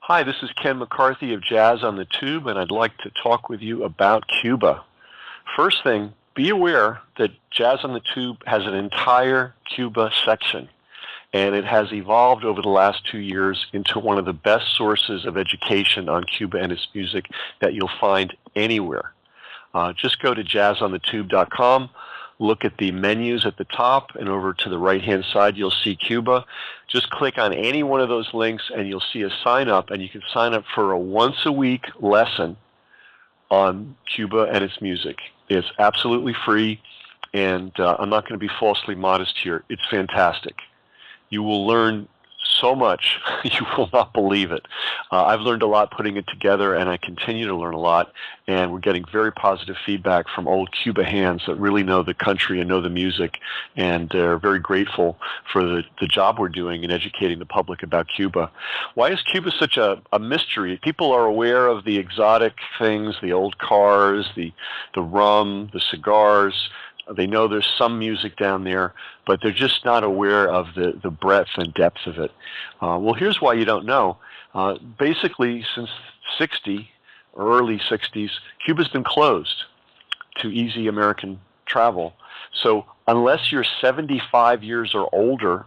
Hi, this is Ken McCarthy of Jazz on the Tube, and I'd like to talk with you about Cuba. First thing, be aware that Jazz on the Tube has an entire Cuba section, and it has evolved over the last 2 years into one of the best sources of education on Cuba and its music that you'll find anywhere. Just go to jazzonthetube.com. Look at the menus at the top, and over to the right-hand side, you'll see Cuba. Just click on any one of those links, and you'll see a sign-up, and you can sign up for a once-a-week lesson on Cuba and its music. It's absolutely free, and I'm not going to be falsely modest here. It's fantastic. You will learn so much, you will not believe it. I've learned a lot putting it together, and I continue to learn a lot, and we're getting very positive feedback from old Cuba hands that really know the country and know the music, and they're very grateful for the job we're doing in educating the public about Cuba. Why is Cuba such a mystery? People are aware of the exotic things, the old cars, the rum, the cigars. They know there's some music down there, but they're just not aware of the breadth and depth of it. Well, here's why you don't know. Basically, since early 60s, Cuba's been closed to easy American travel. So unless you're 75 years or older,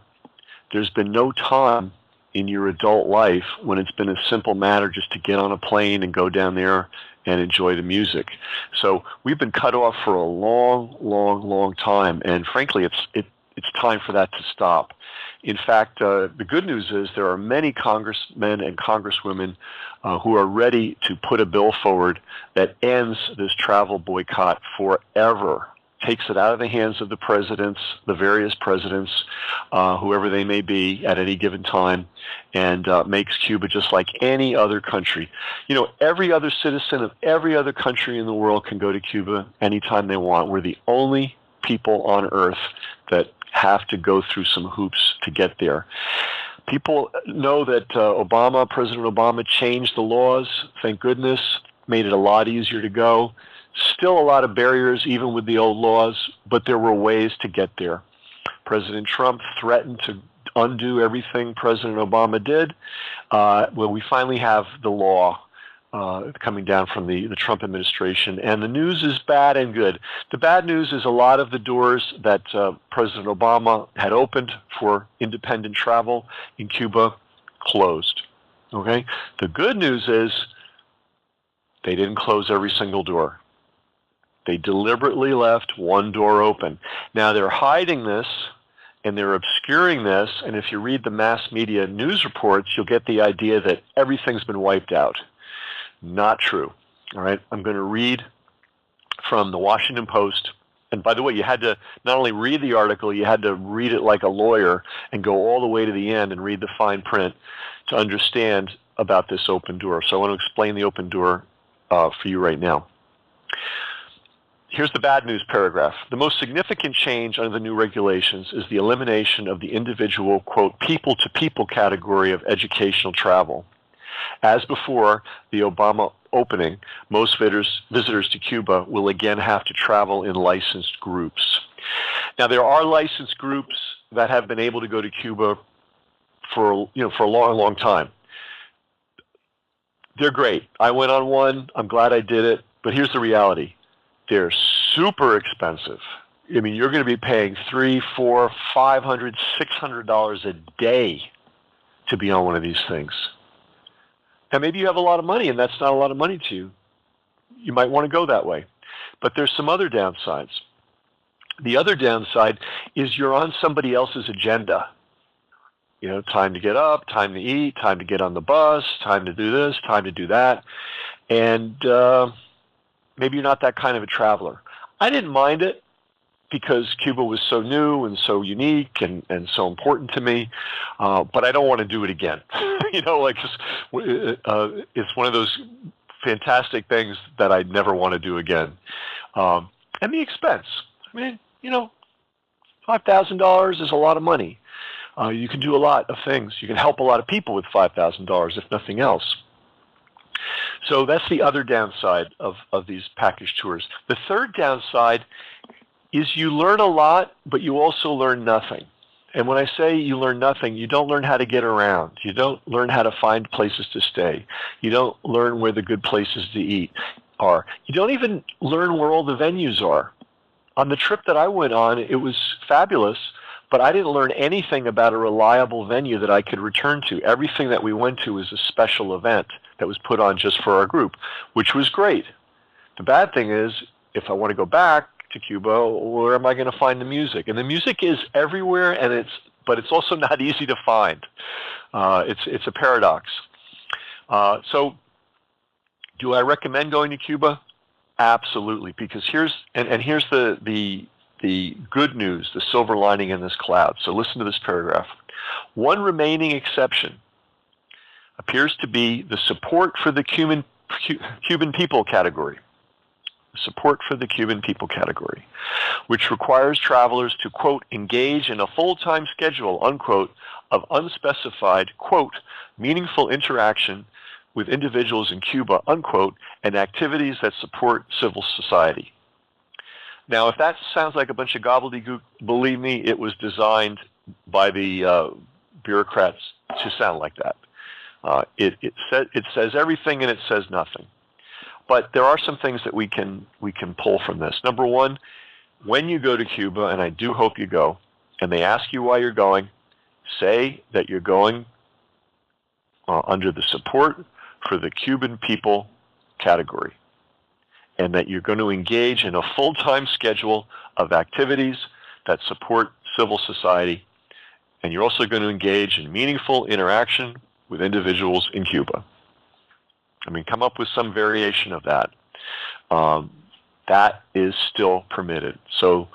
there's been no time in your adult life when it's been a simple matter just to get on a plane and go down there and enjoy the music. So we've been cut off for a long time, and frankly, it's time for that to stop. In fact, the good news is there are many congressmen and congresswomen who are ready to put a bill forward that ends this travel boycott forever, takes it out of the hands of the various presidents, whoever they may be at any given time, and makes Cuba just like any other country. You know, every other citizen of every other country in the world can go to Cuba anytime they want. We're the only people on earth that have to go through some hoops to get there. People know that President Obama changed the laws, thank goodness, made it a lot easier to go. Still a lot of barriers, even with the old laws, but there were ways to get there. President Trump threatened to undo everything President Obama did. Well, we finally have the law coming down from the Trump administration, and the news is bad and good. The bad news is a lot of the doors that President Obama had opened for independent travel in Cuba closed. Okay? The good news is they didn't close every single door. They deliberately left one door open. Now they're hiding this and they're obscuring this, and if you read the mass media news reports, you'll get the idea that everything's been wiped out. Not true. All right, I'm going to read from the Washington Post. And by the way, you had to not only read the article, you had to read it like a lawyer and go all the way to the end and read the fine print to understand about this open door. So I want to explain the open door for you right now. Here's the bad news paragraph. The most significant change under the new regulations is the elimination of the individual, quote, people-to-people category of educational travel. As before the Obama opening, most visitors to Cuba will again have to travel in licensed groups. Now, there are licensed groups that have been able to go to Cuba for a long time. They're great. I went on one. I'm glad I did it. But here's the reality. They're super expensive. I mean, you're going to be paying $300, $400, $500, $600 a day to be on one of these things. Now, maybe you have a lot of money, and that's not a lot of money to you. You might want to go that way. But there's some other downsides. The other downside is you're on somebody else's agenda. You know, time to get up, time to eat, time to get on the bus, time to do this, time to do that. And maybe you're not that kind of a traveler. I didn't mind it because Cuba was so new and so unique and so important to me, but I don't want to do it again. You know, like it's one of those fantastic things that I never want to do again. And the expense. I mean, you know, $5,000 is a lot of money. You can do a lot of things. You can help a lot of people with $5,000, if nothing else. So that's the other downside of these package tours. The third downside is you learn a lot, but you also learn nothing. And when I say you learn nothing, you don't learn how to get around. You don't learn how to find places to stay. You don't learn where the good places to eat are. You don't even learn where all the venues are. On the trip that I went on, it was fabulous, but I didn't learn anything about a reliable venue that I could return to. Everything that we went to was a special event that was put on just for our group, which was great. The bad thing is, if I want to go back to Cuba, where am I going to find the music? And the music is everywhere, but it's also not easy to find. It's a paradox. So, do I recommend going to Cuba? Absolutely, because here's the good news, the silver lining in this cloud. So listen to this paragraph. One remaining exception appears to be the support for the Cuban people category. Support for the Cuban people category, which requires travelers to, quote, engage in a full-time schedule, unquote, of unspecified, quote, meaningful interaction with individuals in Cuba, unquote, and activities that support civil society. Now, if that sounds like a bunch of gobbledygook, believe me, it was designed by the bureaucrats to sound like that. It says everything and it says nothing. But there are some things that we can pull from this. Number one, when you go to Cuba, and I do hope you go, and they ask you why you're going, say that you're going under the support for the Cuban people category, and that you're going to engage in a full-time schedule of activities that support civil society, and you're also going to engage in meaningful interaction with individuals in Cuba. I mean, come up with some variation of that. That is still permitted. So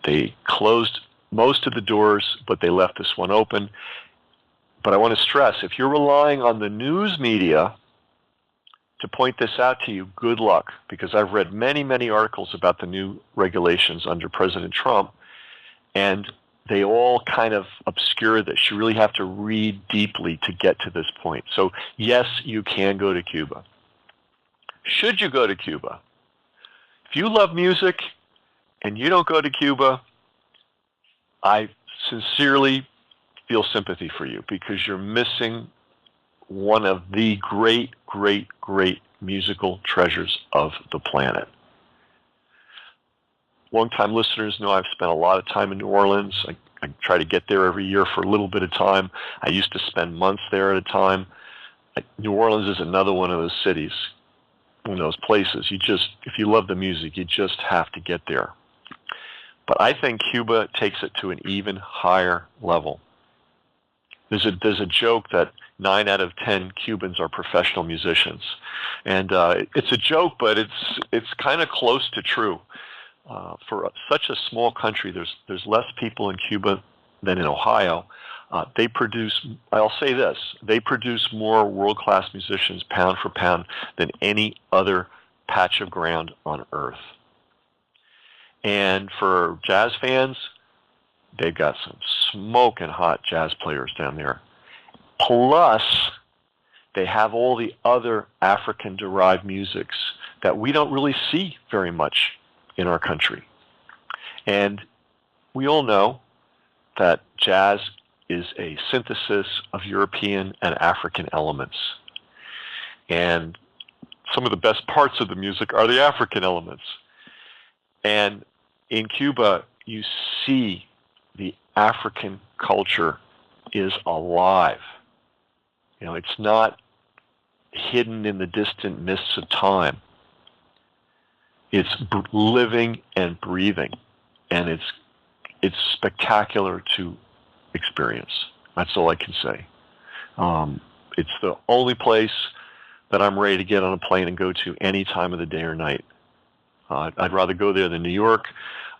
they closed most of the doors, but they left this one open. But I want to stress, if you're relying on the news media to point this out to you, good luck, because I've read many, many articles about the new regulations under President Trump, and they all kind of obscure this. You really have to read deeply to get to this point. So yes, you can go to Cuba. Should you go to Cuba? If you love music and you don't go to Cuba, I sincerely feel sympathy for you, because you're missing one of the great, great, great musical treasures of the planet. Long-time listeners know I've spent a lot of time in New Orleans. I try to get there every year for a little bit of time. I used to spend months there at a time. New Orleans is another one of those cities, one of those places. If you love the music, you just have to get there. But I think Cuba takes it to an even higher level. There's a joke that 9 out of 10 Cubans are professional musicians, and it's a joke, but it's kind of close to true. For such a small country, there's less people in Cuba than in Ohio. They produce, I'll say this, they produce more world-class musicians pound for pound than any other patch of ground on earth. And for jazz fans, they've got some smoking hot jazz players down there. Plus, they have all the other African-derived musics that we don't really see very much in our country. And we all know that jazz is a synthesis of European and African elements. And some of the best parts of the music are the African elements. And in Cuba, you see the African culture is alive. You know, it's not hidden in the distant mists of time. It's living and breathing, and it's spectacular to experience. That's all I can say. It's the only place that I'm ready to get on a plane and go to any time of the day or night. I'd rather go there than New York.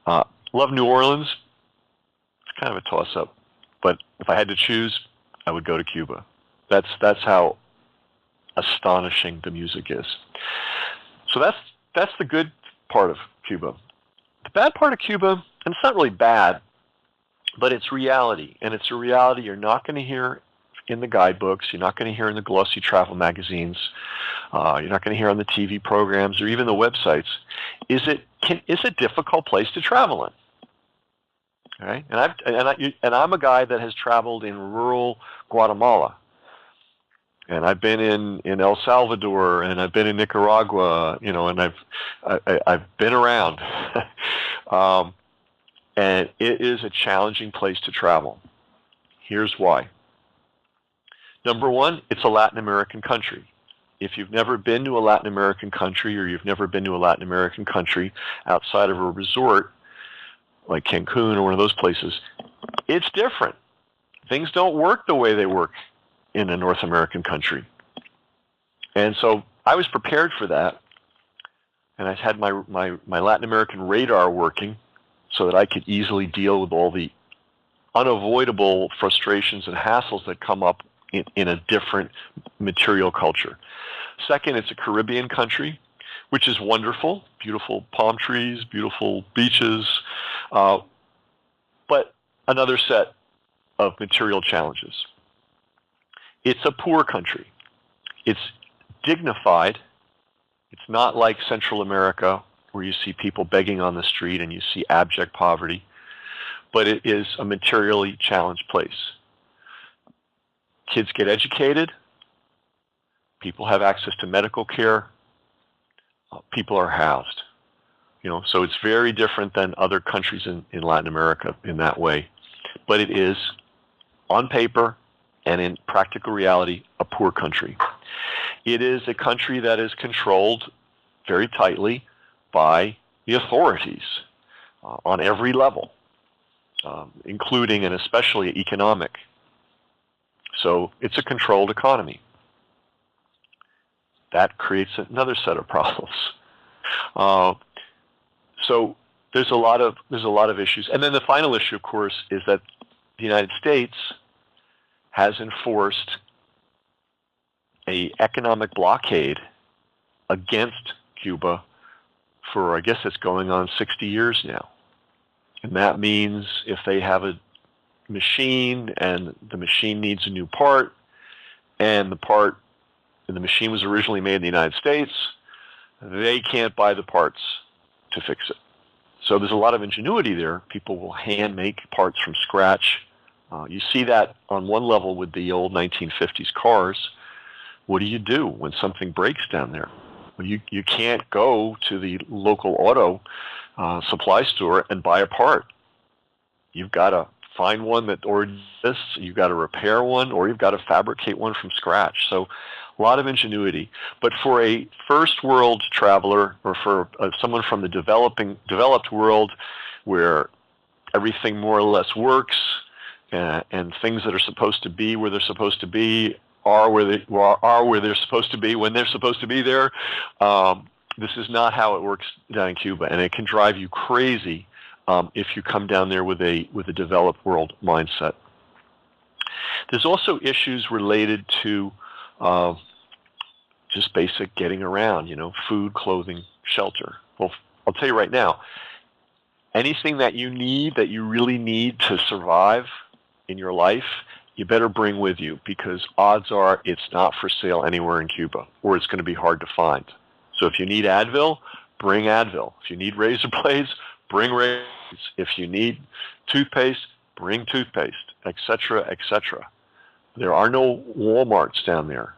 Love New Orleans. It's kind of a toss-up, but if I had to choose, I would go to Cuba. That's how astonishing the music is. So that's the good part of Cuba. The bad part of Cuba, and it's not really bad, but it's reality, and it's a reality you're not going to hear in the guidebooks, you're not going to hear in the glossy travel magazines, you're not going to hear on the TV programs or even the websites. Is a difficult place to travel in. Okay, and I'm a guy that has traveled in rural Guatemala, and I've been in El Salvador, and I've been in Nicaragua, and I've been around, um, and it is a challenging place to travel. Here's why. Number one, it's a Latin American country. If you've never been to a Latin American country, or you've never been to a Latin American country outside of a resort like Cancun or one of those places, it's different. Things don't work the way they work in a North American country. And so I was prepared for that, and I had my Latin American radar working so that I could easily deal with all the unavoidable frustrations and hassles that come up in a different material culture. Second, it's a Caribbean country, which is wonderful, beautiful palm trees, beautiful beaches, but another set of material challenges. It's a poor country. It's dignified. It's not like Central America, where you see people begging on the street and you see abject poverty, but it is a materially challenged place. Kids get educated. People have access to medical care. People are housed. So it's very different than other countries in Latin America in that way. But it is, on paper and in practical reality, a poor country. It is a country that is controlled very tightly by the authorities on every level, including and especially economic. So it's a controlled economy. That creates another set of problems. So there's a lot of issues. And then the final issue, of course, is that the United States has enforced an economic blockade against Cuba for, I guess it's going on 60 years now. And that means if they have a machine and the machine needs a new part, and the machine was originally made in the United States, they can't buy the parts to fix it. So there's a lot of ingenuity there. People will hand make parts from scratch. You see that on one level with the old 1950s cars. What do you do when something breaks down there? Well, you can't go to the local auto supply store and buy a part. You've got to find one that already exists, you've got to repair one, or you've got to fabricate one from scratch. So a lot of ingenuity. But for a first world traveler, or for someone from the developed world, where everything more or less works, and things that are supposed to be where they're supposed to be are where they're supposed to be when they're supposed to be there, this is not how it works down in Cuba, and it can drive you crazy if you come down there with a developed world mindset. There's also issues related to just basic getting around, food, clothing, shelter. Well, I'll tell you right now, anything that you need, that you really need to survive in your life, you better bring with you, because odds are it's not for sale anywhere in Cuba, or it's going to be hard to find. So if you need Advil, bring Advil. If you need razor blades, bring razors. If you need toothpaste, bring toothpaste, etc., etc. There are no Walmarts down there.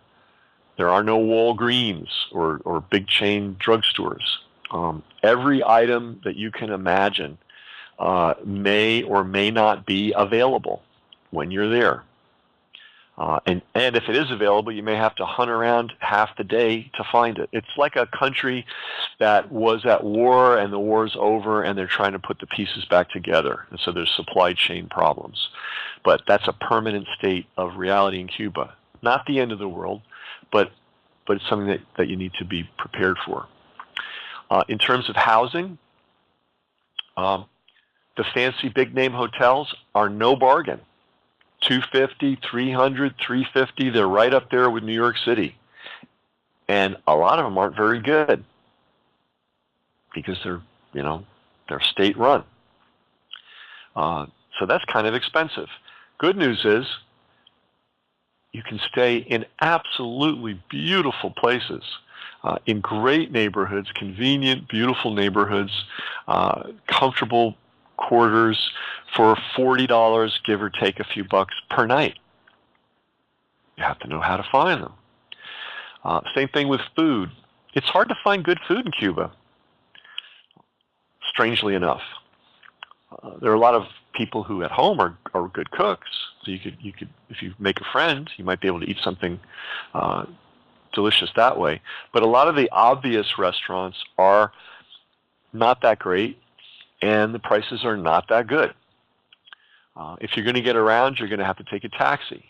There are no Walgreens or big chain drugstores. Every item that you can imagine may or may not be available when you're there. And if it is available, you may have to hunt around half the day to find it. It's like a country that was at war and the war's over and they're trying to put the pieces back together. And so there's supply chain problems. But that's a permanent state of reality in Cuba. Not the end of the world, but it's something that you need to be prepared for. In terms of housing, the fancy big name hotels are no bargain. $250, $300, $350, they're right up there with New York City. And a lot of them aren't very good because they're state run. So that's kind of expensive. Good news is you can stay in absolutely beautiful places, in great neighborhoods, convenient, beautiful neighborhoods, comfortable quarters for $40, give or take a few bucks per night. You have to know how to find them. Same thing with food. It's hard to find good food in Cuba, strangely enough. There are a lot of people who at home are good cooks. So you could, if you make a friend, you might be able to eat something delicious that way. But a lot of the obvious restaurants are not that great, and the prices are not that good. If you're going to get around, you're going to have to take a taxi.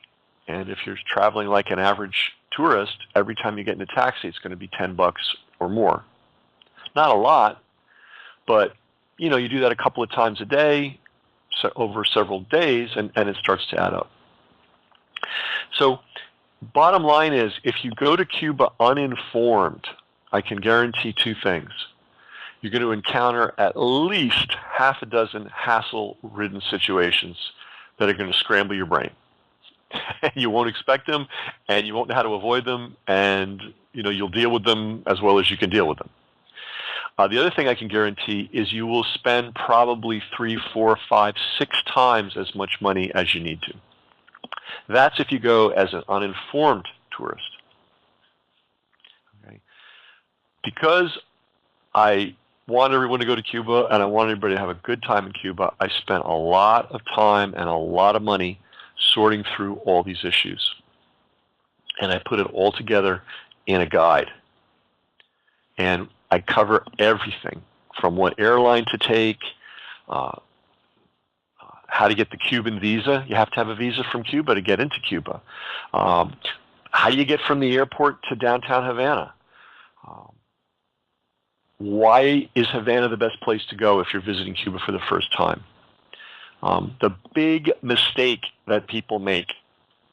And if you're traveling like an average tourist, every time you get in a taxi, it's going to be $10 or more. Not a lot, but you do that a couple of times a day, so over several days, and it starts to add up. So bottom line is, if you go to Cuba uninformed, I can guarantee two things. You're going to encounter at least half a dozen hassle-ridden situations that are going to scramble your brain. You won't expect them, and you won't know how to avoid them, and you'll deal with them as well as you can deal with them. The other thing I can guarantee is you will spend probably 3, 4, 5, 6 times as much money as you need to. That's if you go as an uninformed tourist. Okay? Because I want everyone to go to Cuba and I want everybody to have a good time in Cuba, I spent a lot of time and a lot of money sorting through all these issues. And I put it all together in a guide. And I cover everything from what airline to take, how to get the Cuban visa. You have to have a visa from Cuba to get into Cuba. How do you get from the airport to downtown Havana? Why is Havana the best place to go if you're visiting Cuba for the first time? The big mistake that people make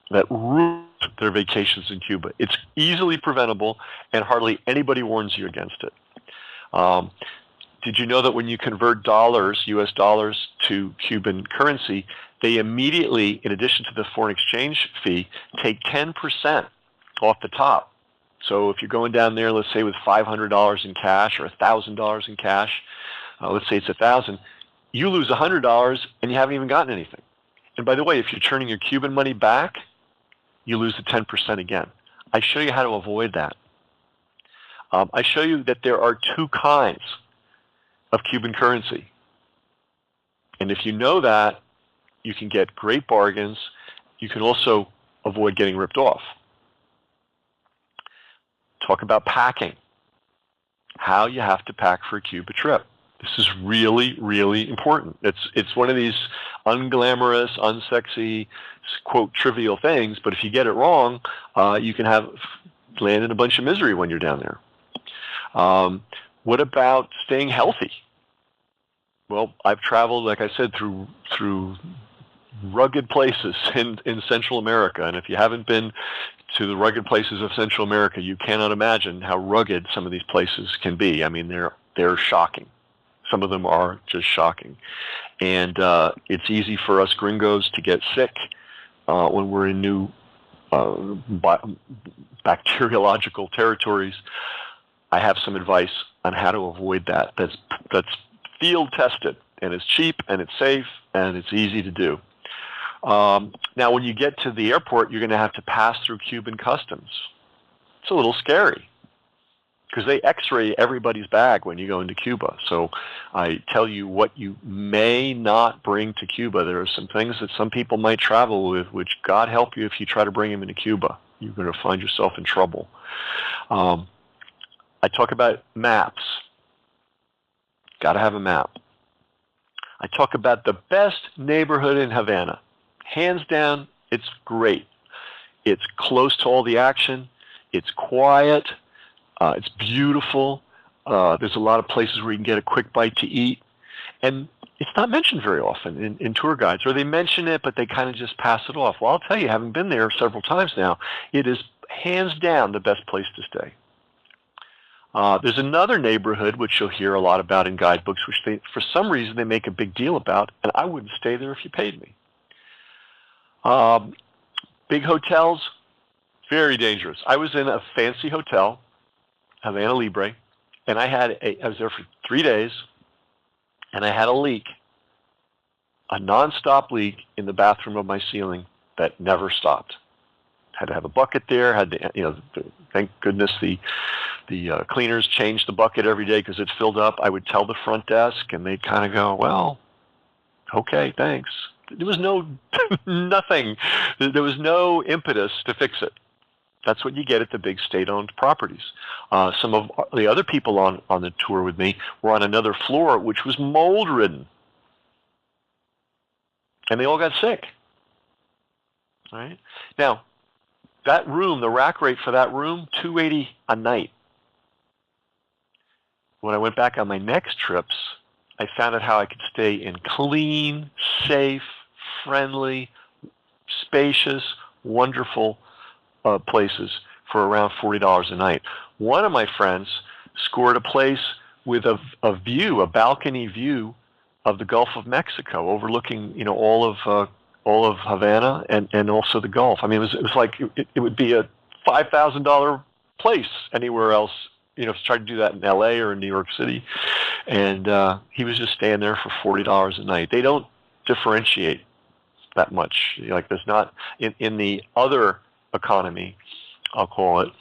that ruins their vacations in Cuba, it's easily preventable, and hardly anybody warns you against it. Did you know that when you convert dollars, U.S. dollars, to Cuban currency, they immediately, in addition to the foreign exchange fee, take 10% off the top? So if you're going down there, let's say with $500 in cash or $1,000 in cash, let's say it's $1,000, you lose $100 and you haven't even gotten anything. And by the way, if you're turning your Cuban money back, you lose the 10% again. I show you how to avoid that. I show you that there are 2 kinds of Cuban currency. And if you know that, you can get great bargains. You can also avoid getting ripped off. Talk about packing. How you have to pack for a Cuba trip. This is really, really important. It's one of these unglamorous, unsexy, quote, trivial things, but if you get it wrong, you can land in a bunch of misery when you're down there. What about staying healthy? Well, I've traveled, like I said, through rugged places in Central America, and if you haven't been to the rugged places of Central America, you cannot imagine how rugged some of these places can be. I mean, they're shocking. Some of them are just shocking. And it's easy for us gringos to get sick when we're in new bacteriological territories. I have some advice on how to avoid that. That's field tested, and it's cheap, and it's safe, and it's easy to do. Now, when you get to the airport, you're going to have to pass through Cuban customs. It's a little scary because they x-ray everybody's bag when you go into Cuba. So I tell you what you may not bring to Cuba. There are some things that some people might travel with, which God help you if you try to bring them into Cuba. You're going to find yourself in trouble. I talk about maps. Got to have a map. I talk about the best neighborhood in Havana. Hands down, it's great. It's close to all the action. It's quiet. It's beautiful. There's a lot of places where you can get a quick bite to eat. And it's not mentioned very often in tour guides, or they mention it, but they kind of just pass it off. Well, I'll tell you, having been there several times now, it is hands down the best place to stay. There's another neighborhood which you'll hear a lot about in guidebooks, which for some reason they make a big deal about, and I wouldn't stay there if you paid me. Big hotels, very dangerous. I was in a fancy hotel, Havana Libre, and I was there for 3 days, and I had a leak a nonstop leak in the bathroom of my ceiling that never stopped. Had to have a bucket there. Had to, thank goodness the cleaners changed the bucket every day because it filled up. I would tell the front desk, and they'd kind of go, "Well, okay, thanks." There was nothing. There was no impetus to fix it. That's what you get at the big state-owned properties. Some of the other people on the tour with me were on another floor, which was mold-ridden, and they all got sick. All right? Now, that room, the rack rate for that room, $280 a night. When I went back on my next trips, I found out how I could stay in clean, safe, friendly, spacious, wonderful places for around $40 a night. One of my friends scored a place with a view, a balcony view of the Gulf of Mexico, overlooking all of Havana and also the Gulf. I mean, it was like it would be a $5,000 place anywhere else. To try to do that in L.A. or in New York City, and he was just staying there for $40 a night. They don't differentiate that much. Like there's not in the other economy, I'll call it,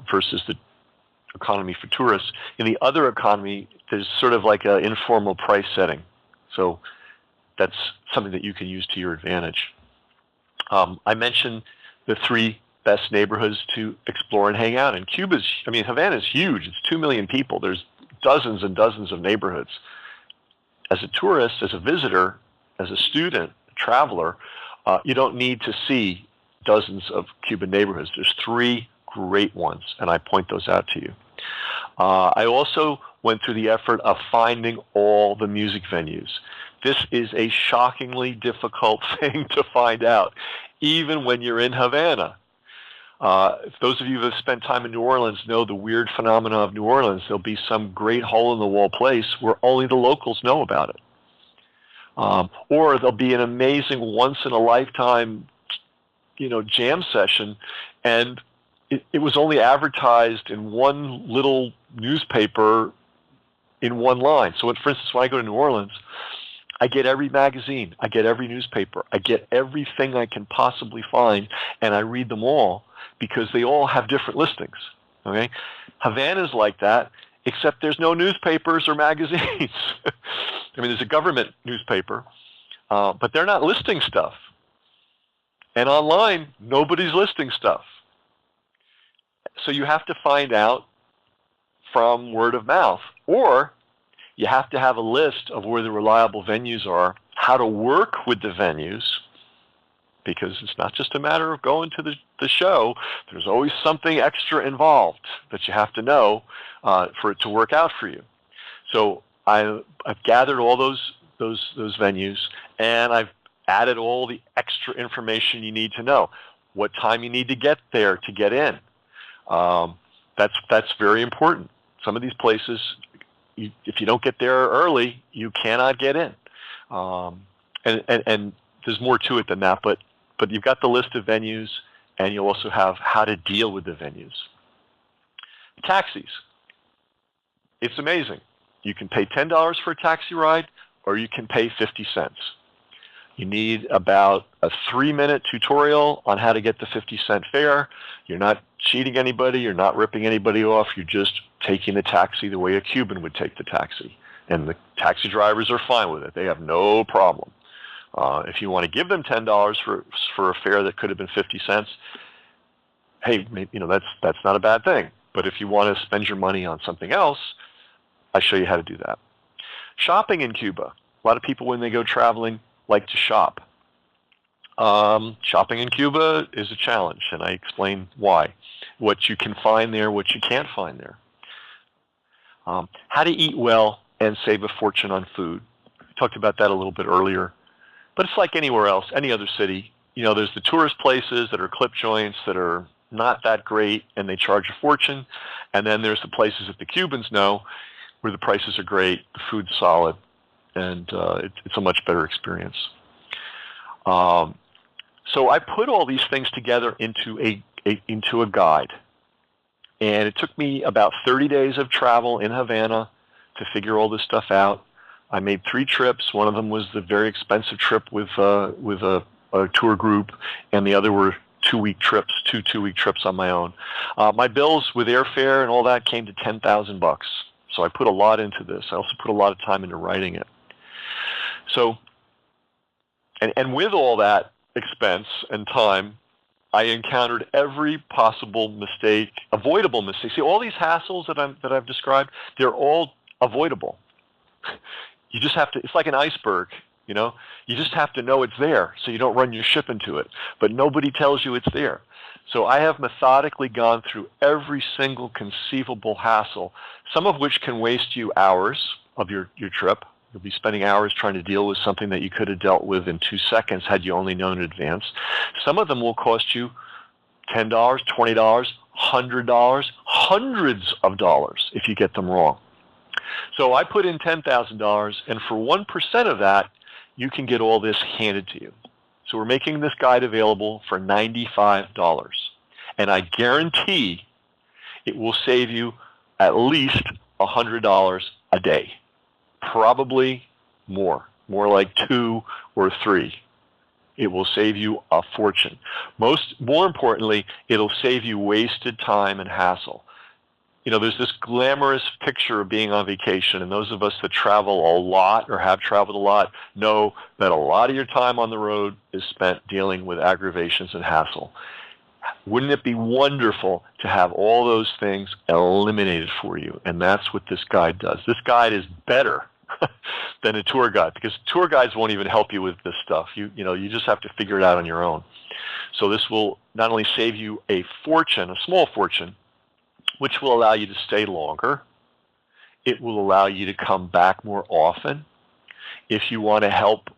versus the economy for tourists. In the other economy, there's sort of like an informal price setting. So that's something that you can use to your advantage. I mentioned the three best neighborhoods to explore and hang out in. Havana's huge. It's 2 million people. There's dozens and dozens of neighborhoods. As a tourist, as a visitor, as a student, a traveler, you don't need to see dozens of Cuban neighborhoods. There's three great ones, and I point those out to you. I also went through the effort of finding all the music venues. This is a shockingly difficult thing to find out, even when you're in Havana. If those of you who have spent time in New Orleans know the weird phenomena of New Orleans, there'll be some great hole-in-the-wall place where only the locals know about it. Or there'll be an amazing once-in-a-lifetime, jam session, and it was only advertised in one little newspaper in one line. So, for instance, when I go to New Orleans, I get every magazine, I get every newspaper, I get everything I can possibly find, and I read them all because they all have different listings. Okay, Havana's like that, except there's no newspapers or magazines. There's a government newspaper, but they're not listing stuff. And online, nobody's listing stuff. So you have to find out from word of mouth, or you have to have a list of where the reliable venues are, how to work with the venues, because it's not just a matter of going to the show. There's always something extra involved that you have to know for it to work out for you. So I've gathered all those venues, and I've added all the extra information you need to know. What time you need to get there to get in. That's very important. Some of these places, if you don't get there early, you cannot get in. And there's more to it than that, but you've got the list of venues, and you also have how to deal with the venues. Taxis. It's amazing. You can pay $10 for a taxi ride, or you can pay 50 cents. You need about a 3-minute tutorial on how to get the 50-cent fare. You're not cheating anybody. You're not ripping anybody off. You're just taking the taxi the way a Cuban would take the taxi. And the taxi drivers are fine with it. They have no problem. If you want to give them $10 for a fare that could have been 50 cents, hey, that's not a bad thing. But if you want to spend your money on something else, I show you how to do that. Shopping in Cuba. A lot of people, when they go traveling, like to shop. Shopping in Cuba is a challenge, and I explain why. What you can find there, what you can't find there. How to eat well and save a fortune on food. We talked about that a little bit earlier. But it's like anywhere else, any other city. There's the tourist places that are clip joints that are not that great, and they charge a fortune. And then there's the places that the Cubans know where the prices are great, the food's solid, and it's a much better experience. So I put all these things together into a guide. And it took me about 30 days of travel in Havana to figure all this stuff out. I made 3 trips. One of them was the very expensive trip with a tour group, and the other were 2-week trips, two 2-week trips on my own. My bills with airfare and all that came to $10,000. So I put a lot into this. I also put a lot of time into writing it. So, and with all that expense and time, I encountered every possible mistake, avoidable mistake. See, all these hassles that I've described, they're all avoidable. You just have to, it's like an iceberg, you know? You just have to know it's there so you don't run your ship into it. But nobody tells you it's there. So I have methodically gone through every single conceivable hassle, some of which can waste you hours of your trip. You'll be spending hours trying to deal with something that you could have dealt with in 2 seconds had you only known in advance. Some of them will cost you $10, $20, $100, hundreds of dollars if you get them wrong. So I put in $10,000, and for 1% of that, you can get all this handed to you. So we're making this guide available for $95. And I guarantee it will save you at least $100 a day. Probably more like 2 or 3. It will save you a fortune. More importantly, it'll save you wasted time and hassle. You know, there's this glamorous picture of being on vacation, and those of us that travel a lot or have traveled a lot know that a lot of your time on the road is spent dealing with aggravations and hassle. Wouldn't it be wonderful to have all those things eliminated for you? And that's what this guide does. This guide is better than a tour guide, because tour guides won't even help you with this stuff. You just have to figure it out on your own. So this will not only save you a fortune, a small fortune, which will allow you to stay longer. It will allow you to come back more often. If you want to help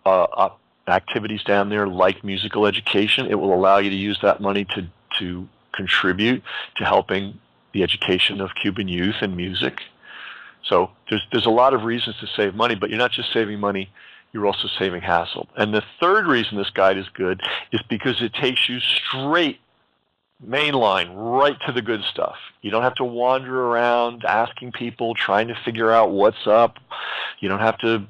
activities down there like musical education, it will allow you to use that money to contribute to helping the education of Cuban youth in music. So there's a lot of reasons to save money, but you're not just saving money, you're also saving hassle. And the third reason this guide is good is because it takes you straight, mainline, right to the good stuff. You don't have to wander around asking people, trying to figure out what's up. You don't have to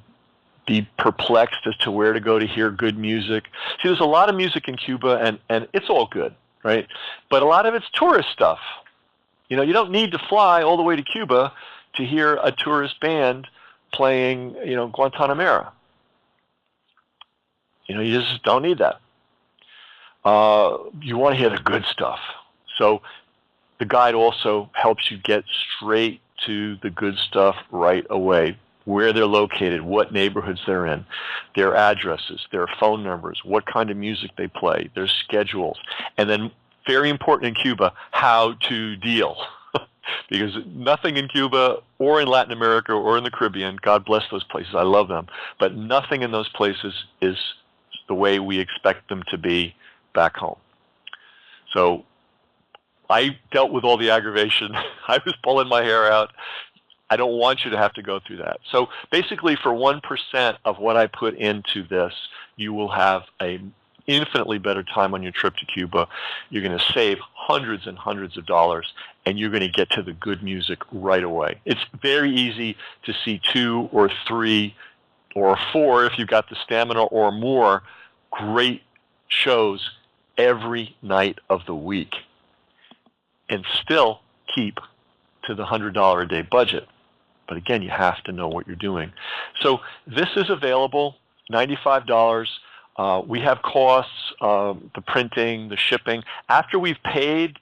be perplexed as to where to go to hear good music. See, there's a lot of music in Cuba, and it's all good, right? But a lot of it's tourist stuff. You know, you don't need to fly all the way to Cuba to hear a tourist band playing, Guantanamera. You just don't need that. You want to hear the good stuff. So the guide also helps you get straight to the good stuff right away, where they're located, what neighborhoods they're in, their addresses, their phone numbers, what kind of music they play, their schedules, and then, very important in Cuba, how to deal. Because nothing in Cuba or in Latin America or in the Caribbean, God bless those places, I love them, but nothing in those places is the way we expect them to be back home. So I dealt with all the aggravation. I was pulling my hair out. I don't want you to have to go through that. So basically, for 1% of what I put into this, you will have a infinitely better time on your trip to Cuba. You're going to save hundreds and hundreds of dollars, and you're going to get to the good music right away. It's very easy to see 2 or 3 or 4, if you've got the stamina or more, great shows every night of the week, and still keep to the $100 a day budget. But again, you have to know what you're doing. So this is available, $95. We have costs, the printing, the shipping. After we've paid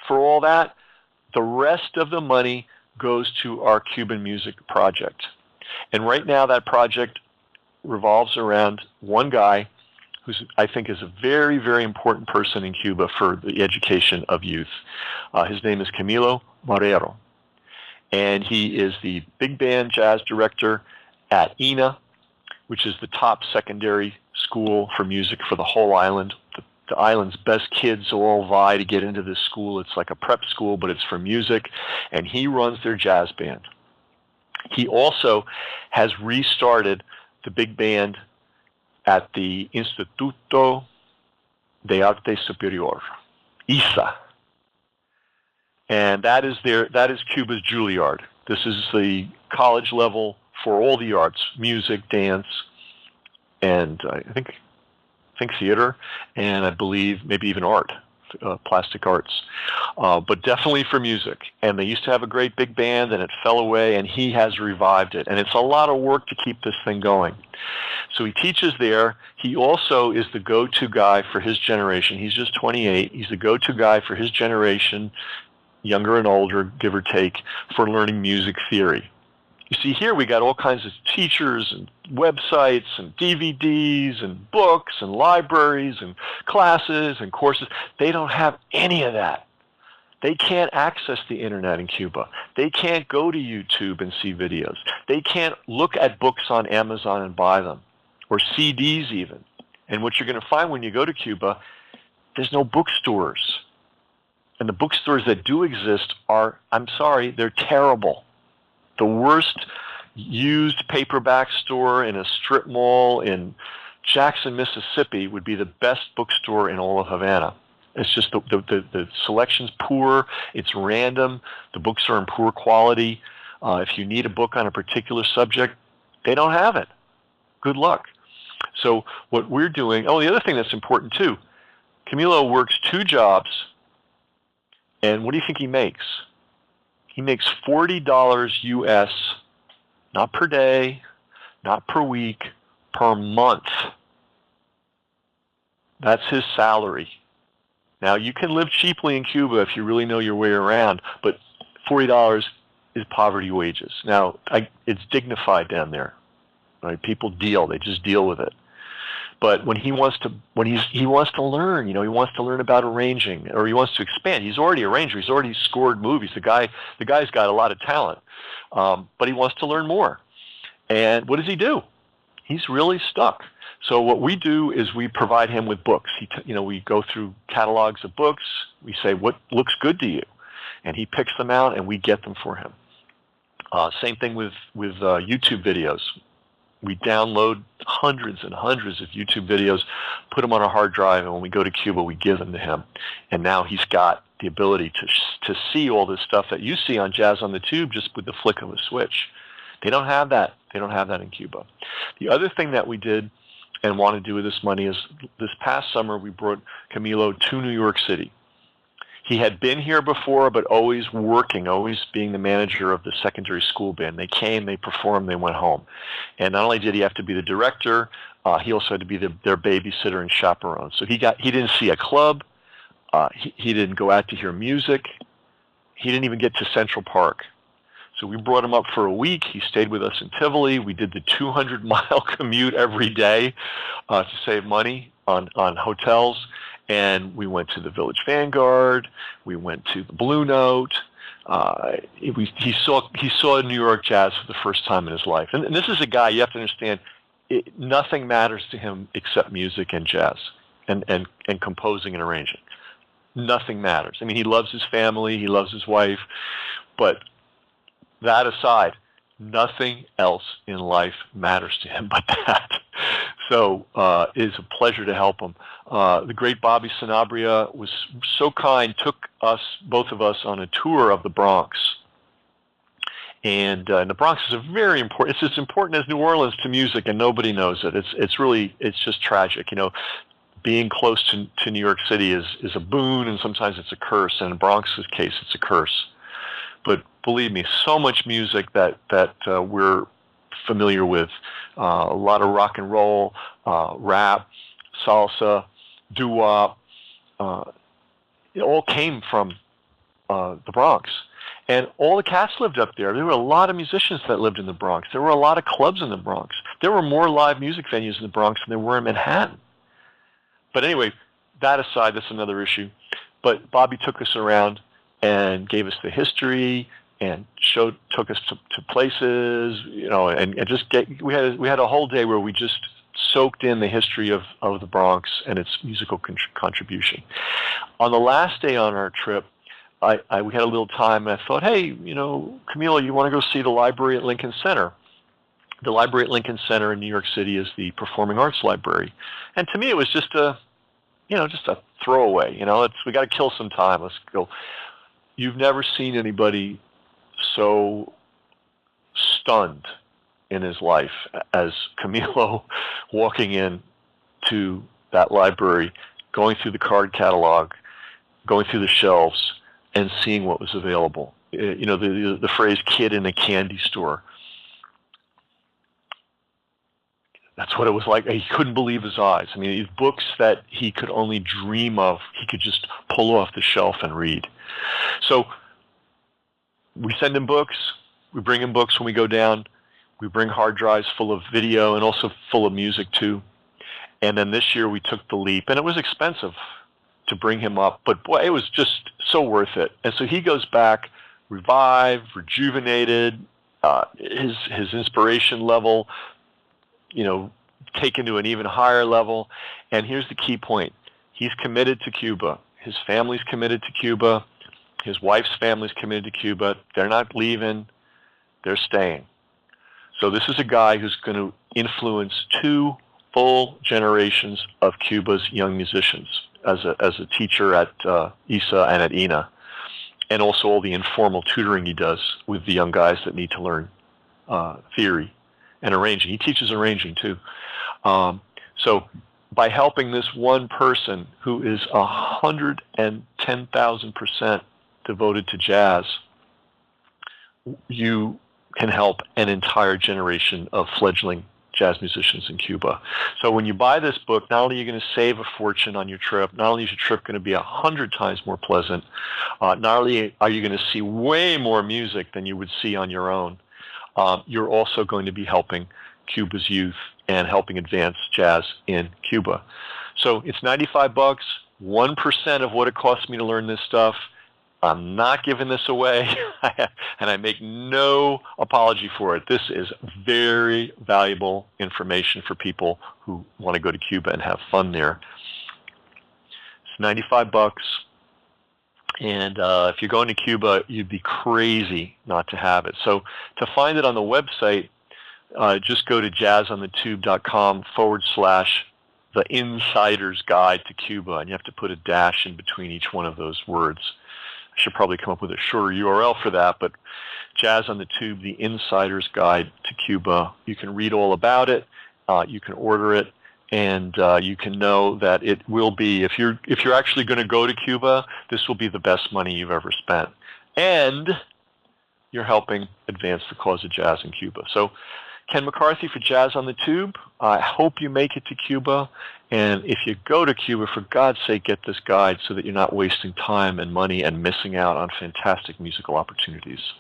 for all that, the rest of the money goes to our Cuban music project. And right now that project revolves around one guy who I think is a very, very important person in Cuba for the education of youth. His name is Camilo Marrero. And he is the big band jazz director at INA, which is the top secondary school for music for the whole island. The island's best kids all vie to get into this school. It's like a prep school, but it's for music. And he runs their jazz band. He also has restarted the big band at the Instituto de Arte Superior, ISA. And that is Cuba's Juilliard. This is the college level for all the arts, music, dance, and I think theater, and I believe maybe even art, plastic arts, but definitely for music. And they used to have a great big band, and it fell away, and he has revived it. And it's a lot of work to keep this thing going. So he teaches there. He also is the go-to guy for his generation. He's just 28. He's the go-to guy for his generation, younger and older, give or take, for learning music theory. You see, here we got all kinds of teachers and websites and DVDs and books and libraries and classes and courses. They don't have any of that. They can't access the internet in Cuba. They can't go to YouTube and see videos. They can't look at books on Amazon and buy them, or CDs even. And what you're going to find when you go to Cuba, there's no bookstores. And the bookstores that do exist are, I'm sorry, they're terrible. The worst used paperback store in a strip mall in Jackson, Mississippi would be the best bookstore in all of Havana. It's just the selection's poor. It's random. The books are in poor quality. If you need a book on a particular subject, they don't have it. Good luck. So what we're doing, the other thing that's important too, Camilo works 2 jobs, and what do you think he makes? He makes $40 US, not per day, not per week, per month. That's his salary. Now, you can live cheaply in Cuba if you really know your way around, but $40 is poverty wages. Now, it's dignified down there. Right? People deal. They just deal with it. But when he wants to learn, he wants to learn about arranging, or he wants to expand. He's already an arranger. He's already scored movies. The guy's got a lot of talent, but he wants to learn more. And what does he do? He's really stuck. So what we do is we provide him with books. We go through catalogs of books. We say, what looks good to you? And he picks them out, and we get them for him. Same thing with YouTube videos. We download hundreds and hundreds of YouTube videos, put them on a hard drive, and when we go to Cuba, we give them to him. And now he's got the ability to see all this stuff that you see on Jazz on the Tube just with the flick of a switch. They don't have that. They don't have that in Cuba. The other thing that we did and want to do with this money is this past summer we brought Camilo to New York City. He had been here before, but always working, always being the manager of the secondary school band. They came, they performed, they went home. And not only did he have to be the director, he also had to be their babysitter and chaperone. So he didn't see a club. He didn't go out to hear music. He didn't even get to Central Park. So we brought him up for a week. He stayed with us in Tivoli. We did the 200-mile commute every day to save money on hotels. And we went to the Village Vanguard. We went to the Blue Note. He saw New York jazz for the first time in his life. And this is a guy, you have to understand, nothing matters to him except music and jazz and composing and arranging. Nothing matters. I mean, he loves his family. He loves his wife. But that aside, nothing else in life matters to him but that. So it is a pleasure to help him. The great Bobby Sanabria was so kind, took both of us, on a tour of the Bronx. And the Bronx is very important. It's as important as New Orleans to music, and nobody knows it. It's just tragic. Being close to New York City is a boon, and sometimes it's a curse. And in Bronx's case, it's a curse. But believe me, so much music that we're familiar with, a lot of rock and roll, rap, salsa, doo-wop, it all came from the Bronx. And all the cats lived up there. There were a lot of musicians that lived in the Bronx. There were a lot of clubs in the Bronx. There were more live music venues in the Bronx than there were in Manhattan. But anyway, that aside, that's another issue. But Bobby took us around and gave us the history and took us to places, and just we had a whole day where we just soaked in the history of the Bronx and its musical contribution. On the last day on our trip, we had a little time, and I thought, hey, Camilo, you want to go see the library at Lincoln Center? The library at Lincoln Center in New York City is the Performing Arts Library, and to me it was just a throwaway. We got to kill some time. Let's go. You've never seen anybody so stunned in his life as Camilo walking in to that library, going through the card catalog, going through the shelves, and seeing what was available. You know, the phrase "kid in a candy store." That's what it was like. He couldn't believe his eyes. I mean, these books that he could only dream of, he could just pull off the shelf and read. So we send him books. We bring him books when we go down. We bring hard drives full of video and also full of music too. And then this year we took the leap, and it was expensive to bring him up, but boy, it was just so worth it. And so he goes back, revived, rejuvenated, his inspiration level, you know, taken to an even higher level. And here's the key point. He's committed to Cuba. His family's committed to Cuba. His wife's family's committed to Cuba. They're not leaving. They're staying. So this is a guy who's going to influence 2 full generations of Cuba's young musicians as a teacher at ISA and at INA, and also all the informal tutoring he does with the young guys that need to learn theory and arranging. He teaches arranging too. So by helping this one person who is 110,000% devoted to jazz, you can help an entire generation of fledgling jazz musicians in Cuba. So when you buy this book, not only are you going to save a fortune on your trip, not only is your trip going to be 100 times more pleasant, not only are you going to see way more music than you would see on your own, you're also going to be helping Cuba's youth and helping advance jazz in Cuba. So it's $95, 1% of what it costs me to learn this stuff. I'm not giving this away, and I make no apology for it. This is very valuable information for people who want to go to Cuba and have fun there. It's $95, and if you're going to Cuba, you'd be crazy not to have it. So to find it on the website, just go to jazzonthetube.com/the Insider's Guide to Cuba, and you have to put a dash in between each one of those words. I should probably come up with a shorter URL for that, but Jazz on the Tube, the Insider's Guide to Cuba. You can read all about it, you can order it, and you can know that it will be, if you're actually going to go to Cuba, this will be the best money you've ever spent. And you're helping advance the cause of jazz in Cuba. So Ken McCarthy for Jazz on the Tube. I hope you make it to Cuba. And if you go to Cuba, for God's sake, get this guide so that you're not wasting time and money and missing out on fantastic musical opportunities.